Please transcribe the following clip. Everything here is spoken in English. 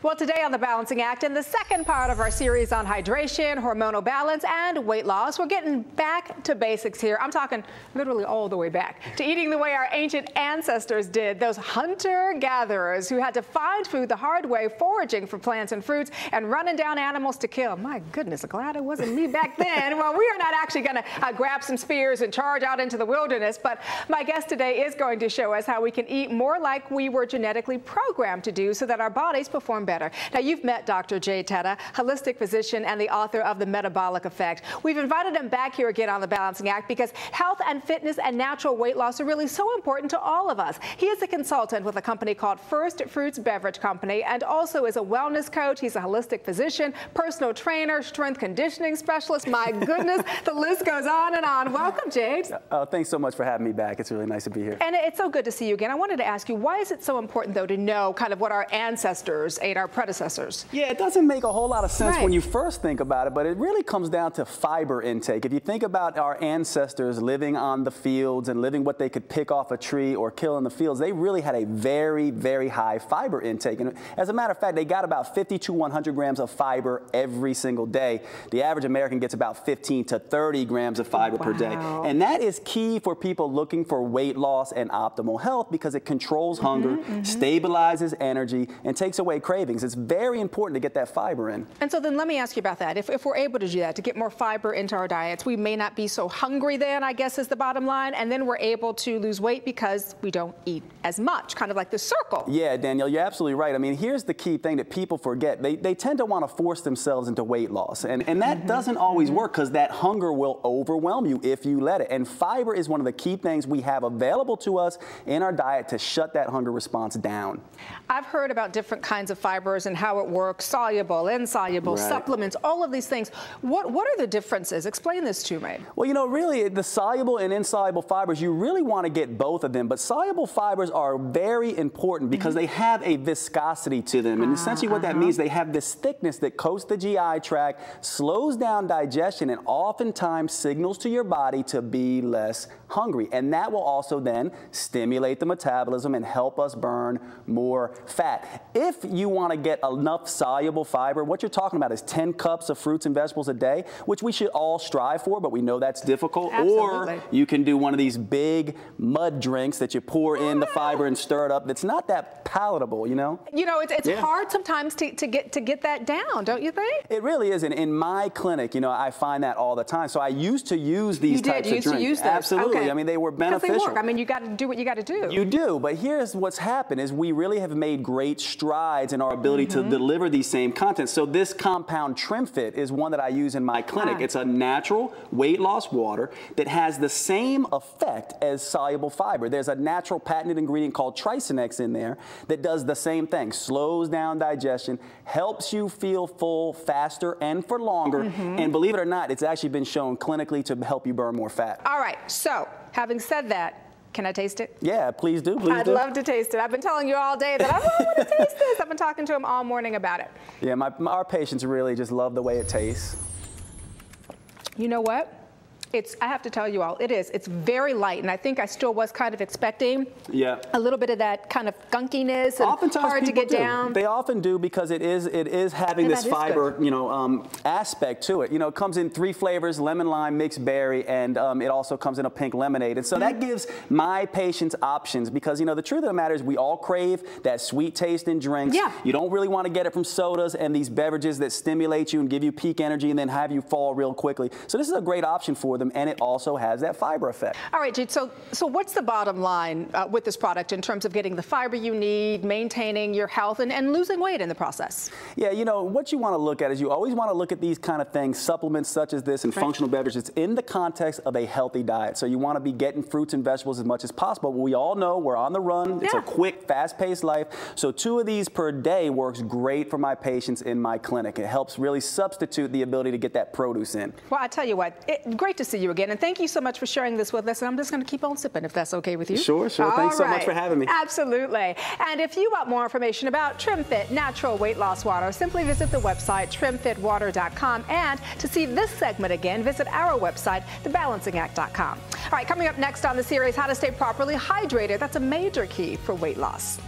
Well, today on The Balancing Act, in the second part of our series on hydration, hormonal balance, and weight loss, we're getting back to basics here. I'm talking literally all the way back to eating the way our ancient ancestors did, those hunter-gatherers who had to find food the hard way, foraging for plants and fruits, and running down animals to kill. My goodness, glad it wasn't me back then. Well, we are not actually going to grab some spears and charge out into the wilderness, but my guest today is going to show us how we can eat more like we were genetically programmed to do so that our bodies perform better. Now, you've met Dr. Jay Teta, holistic physician and the author of The Metabolic Effect. We've invited him back here again on The Balancing Act because health and fitness and natural weight loss are really so important to all of us. He is a consultant with a company called First Fruits Beverage Company and also is a wellness coach. He's a holistic physician, personal trainer, strength conditioning specialist. My goodness, the list goes on and on. Welcome, Jay. Thanks so much for having me back. It's really nice to be here. And it's so good to see you again. I wanted to ask you, why is it so important, though, to know kind of what our ancestors ate, our predecessors? Yeah, it doesn't make a whole lot of sense when you first think about it, but it really comes down to fiber intake. If you think about our ancestors living on the fields and living what they could pick off a tree or kill in the fields, they really had a very, very high fiber intake. And as a matter of fact, they got about 50 to 100 grams of fiber every single day. The average American gets about 15 to 30 grams of fiber per day. And that is key for people looking for weight loss and optimal health because it controls hunger, stabilizes energy, and takes away cravings. It's very important to get that fiber in. And so then let me ask you about that. If we're able to do that, to get more fiber into our diets, we may not be so hungry then, I guess is the bottom line, and then we're able to lose weight because we don't eat as much, kind of like the circle. Yeah, Danielle, you're absolutely right. I mean, here's the key thing that people forget. They tend to want to force themselves into weight loss, and that doesn't always work because that hunger will overwhelm you if you let it. And fiber is one of the key things we have available to us in our diet to shut that hunger response down. I've heard about different kinds of fibers and how it works, soluble, insoluble, supplements, all of these things. What are the differences? Explain this to me. Well, you know, really, the soluble and insoluble fibers, you really want to get both of them. But soluble fibers are very important because they have a viscosity to them. And essentially what that means, they have this thickness that coats the GI tract, slows down digestion, and oftentimes signals to your body to be less hungry. And that will also then stimulate the metabolism and help us burn more fat. If you want to get enough soluble fiber, what you're talking about is 10 cups of fruits and vegetables a day, which we should all strive for, but we know that's difficult. Absolutely. Or you can do one of these big mud drinks that you pour in the fiber and stir it up. That's not that palatable, you know? You know, it's hard sometimes to get that down, don't you think? It really is. And in my clinic, you know, I find that all the time. So I used to use these types of drinks. You used to use those. Absolutely. I mean, they were beneficial. Because they work. I mean, you got to do what you got to do. You do. But here's what's happened is we really have made great strides in our ability to deliver these same contents. So this compound TrimFit is one that I use in my clinic. It's a natural weight loss water that has the same effect as soluble fiber. There's a natural patented ingredient called Trisonex in there that does the same thing. Slows down digestion, helps you feel full faster and for longer. And believe it or not, it's actually been shown clinically to help you burn more fat. All right. So having said that, can I taste it? Yeah, please do. I'd love to taste it. I've been telling you all day that I really want to taste this. I've been talking to him all morning about it. Yeah, our patients really just love the way it tastes. You know what? I have to tell you all, it's very light, and I think I still was kind of expecting a little bit of that kind of gunkiness and oftentimes hard to get down. They often do because it is having this fiber, you know, aspect to it. You know, it comes in 3 flavors: lemon, lime, mixed berry, and it also comes in a pink lemonade. And so that gives my patients options because, you know, the truth of the matter is we all crave that sweet taste in drinks. You don't really want to get it from sodas and these beverages that stimulate you and give you peak energy and then have you fall real quickly. So this is a great option for them, and it also has that fiber effect. All right, Jade, so what's the bottom line with this product in terms of getting the fiber you need, maintaining your health, and losing weight in the process? Yeah, you know, what you want to look at is you always want to look at these kind of things, supplements such as this and functional beverages, in the context of a healthy diet. So you want to be getting fruits and vegetables as much as possible. We all know we're on the run. It's a quick, fast-paced life. So 2 of these per day works great for my patients in my clinic. It helps really substitute the ability to get that produce in. Well, I tell you what, great to see you again. And thank you so much for sharing this with us. And I'm just going to keep on sipping if that's okay with you. Sure. Thanks so much for having me. Absolutely. And if you want more information about TrimFit Natural Weight Loss Water, simply visit the website trimfitwater.com. And to see this segment again, visit our website, thebalancingact.com. All right, coming up next on the series, how to stay properly hydrated. That's a major key for weight loss.